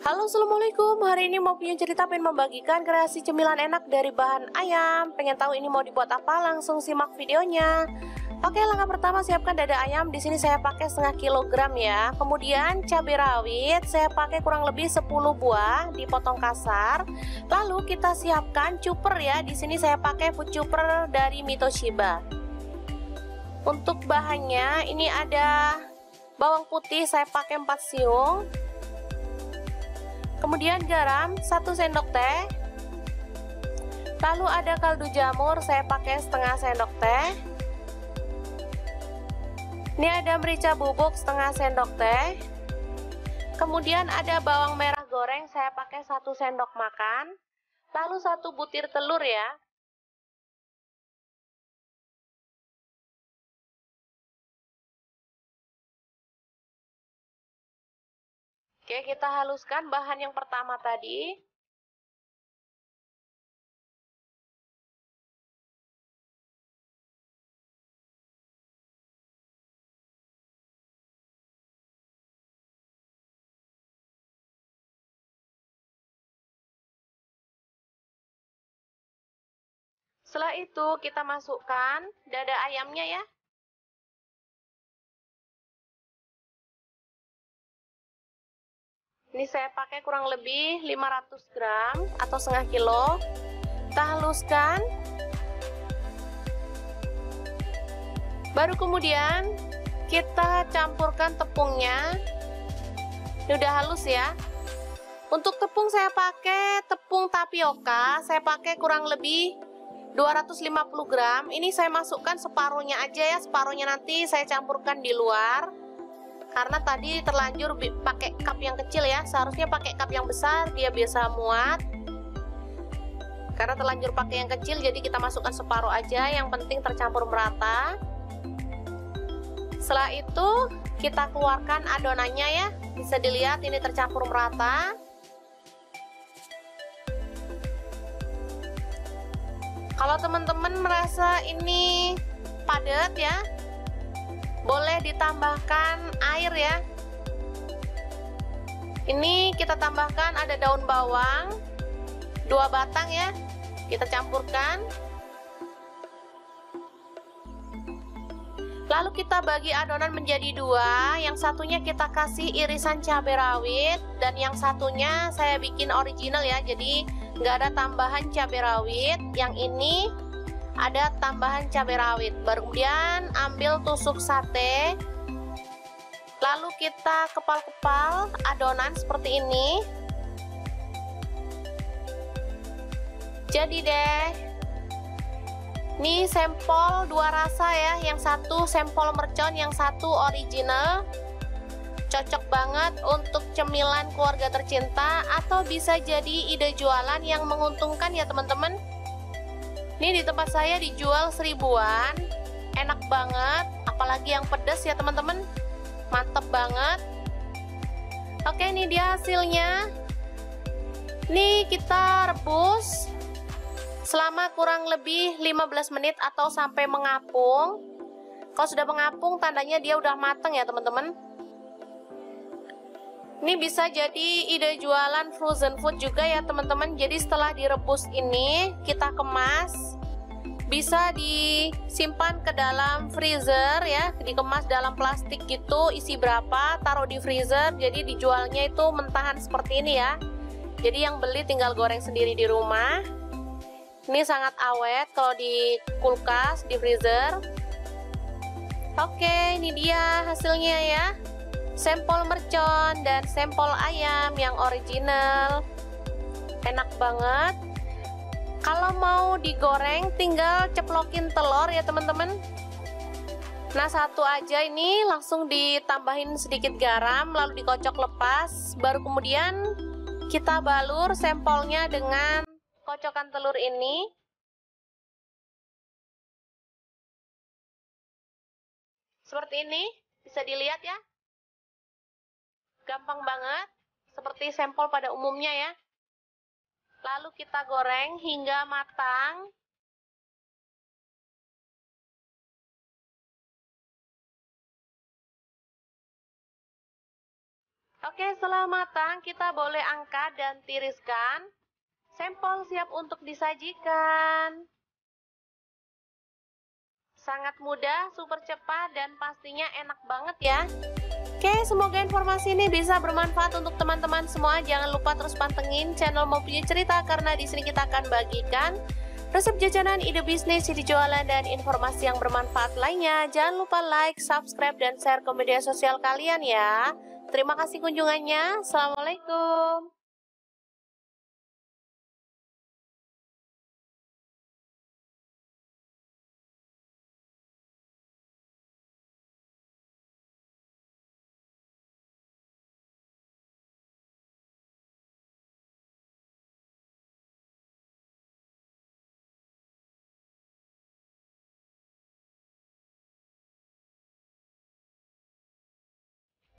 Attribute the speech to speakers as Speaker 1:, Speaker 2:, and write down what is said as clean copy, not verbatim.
Speaker 1: Halo, assalamualaikum. Hari ini mau punya cerita, pengen membagikan kreasi cemilan enak dari bahan ayam. Pengen tahu ini mau dibuat apa? Langsung simak videonya. Oke, langkah pertama siapkan dada ayam. Di sini saya pakai setengah kilogram ya. Kemudian cabai rawit saya pakai kurang lebih 10 buah, dipotong kasar. Lalu kita siapkan chopper ya. Di sini saya pakai food chopper dari Mitoshiba. Untuk bahannya ini ada bawang putih saya pakai 4 siung. Kemudian garam 1 sendok teh. Lalu ada kaldu jamur saya pakai setengah sendok teh. Ini ada merica bubuk setengah sendok teh. Kemudian ada bawang merah goreng saya pakai 1 sendok makan. Lalu 1 butir telur ya. Oke, kita haluskan bahan yang pertama tadi. Setelah itu kita masukkan dada ayamnya ya. Ini saya pakai kurang lebih 500 gram atau setengah kilo. Kita haluskan. Baru kemudian kita campurkan tepungnya. Ini udah halus ya. Untuk tepung saya pakai tepung tapioka. Saya pakai kurang lebih 250 gram. Ini saya masukkan separuhnya aja ya. Separuhnya nanti saya campurkan di luar. Karena tadi terlanjur pakai cup yang kecil ya, seharusnya pakai cup yang besar, dia biasa muat. Karena terlanjur pakai yang kecil, jadi kita masukkan separuh aja, yang penting tercampur merata. Setelah itu kita keluarkan adonannya ya, bisa dilihat ini tercampur merata. Kalau teman-teman merasa ini padat ya, boleh ditambahkan air ya. Ini kita tambahkan ada daun bawang 2 batang ya. Kita campurkan. Lalu kita bagi adonan menjadi 2. Yang satunya kita kasih irisan cabai rawit, dan yang satunya saya bikin original ya. Jadi nggak ada tambahan cabai rawit. Yang ini ada tambahan cabai rawit. Baru kemudian ambil tusuk sate. Lalu kita kepal-kepal adonan seperti ini. Jadi deh. Ini sampel 2 rasa ya. Yang satu sampel mercon, yang satu original. Cocok banget untuk cemilan keluarga tercinta, atau bisa jadi ide jualan yang menguntungkan ya teman-teman. Ini di tempat saya dijual 1000-an, enak banget, apalagi yang pedas ya teman-teman, mantep banget. Oke, ini dia hasilnya. Ini kita rebus selama kurang lebih 15 menit atau sampai mengapung. Kalau sudah mengapung, tandanya dia udah mateng ya teman-teman. Ini bisa jadi ide jualan frozen food juga ya teman-teman. Jadi setelah direbus ini kita kemas, bisa disimpan ke dalam freezer ya, dikemas dalam plastik gitu, isi berapa taruh di freezer. Jadi dijualnya itu mentahan seperti ini ya. Jadi yang beli tinggal goreng sendiri di rumah. Ini sangat awet kalau di kulkas, di freezer. Oke, ini dia hasilnya ya. Sampel mercon dan sampel ayam yang original, enak banget. Kalau mau digoreng tinggal ceplokin telur ya teman-teman. Nah, satu aja ini langsung ditambahin sedikit garam, lalu dikocok lepas. Baru kemudian kita balur sampelnya dengan kocokan telur ini. Seperti ini, bisa dilihat ya. Gampang banget, seperti sampel pada umumnya ya. Lalu kita goreng hingga matang. Oke, setelah matang kita boleh angkat dan tiriskan. Sampel siap untuk disajikan. Sangat mudah, super cepat, dan pastinya enak banget ya. Oke, semoga informasi ini bisa bermanfaat untuk teman-teman semua. Jangan lupa terus pantengin channel Mau Punya Cerita, karena di sini kita akan bagikan resep jajanan, ide bisnis, ide jualan, dan informasi yang bermanfaat lainnya. Jangan lupa like, subscribe, dan share ke media sosial kalian ya. Terima kasih kunjungannya. Assalamualaikum.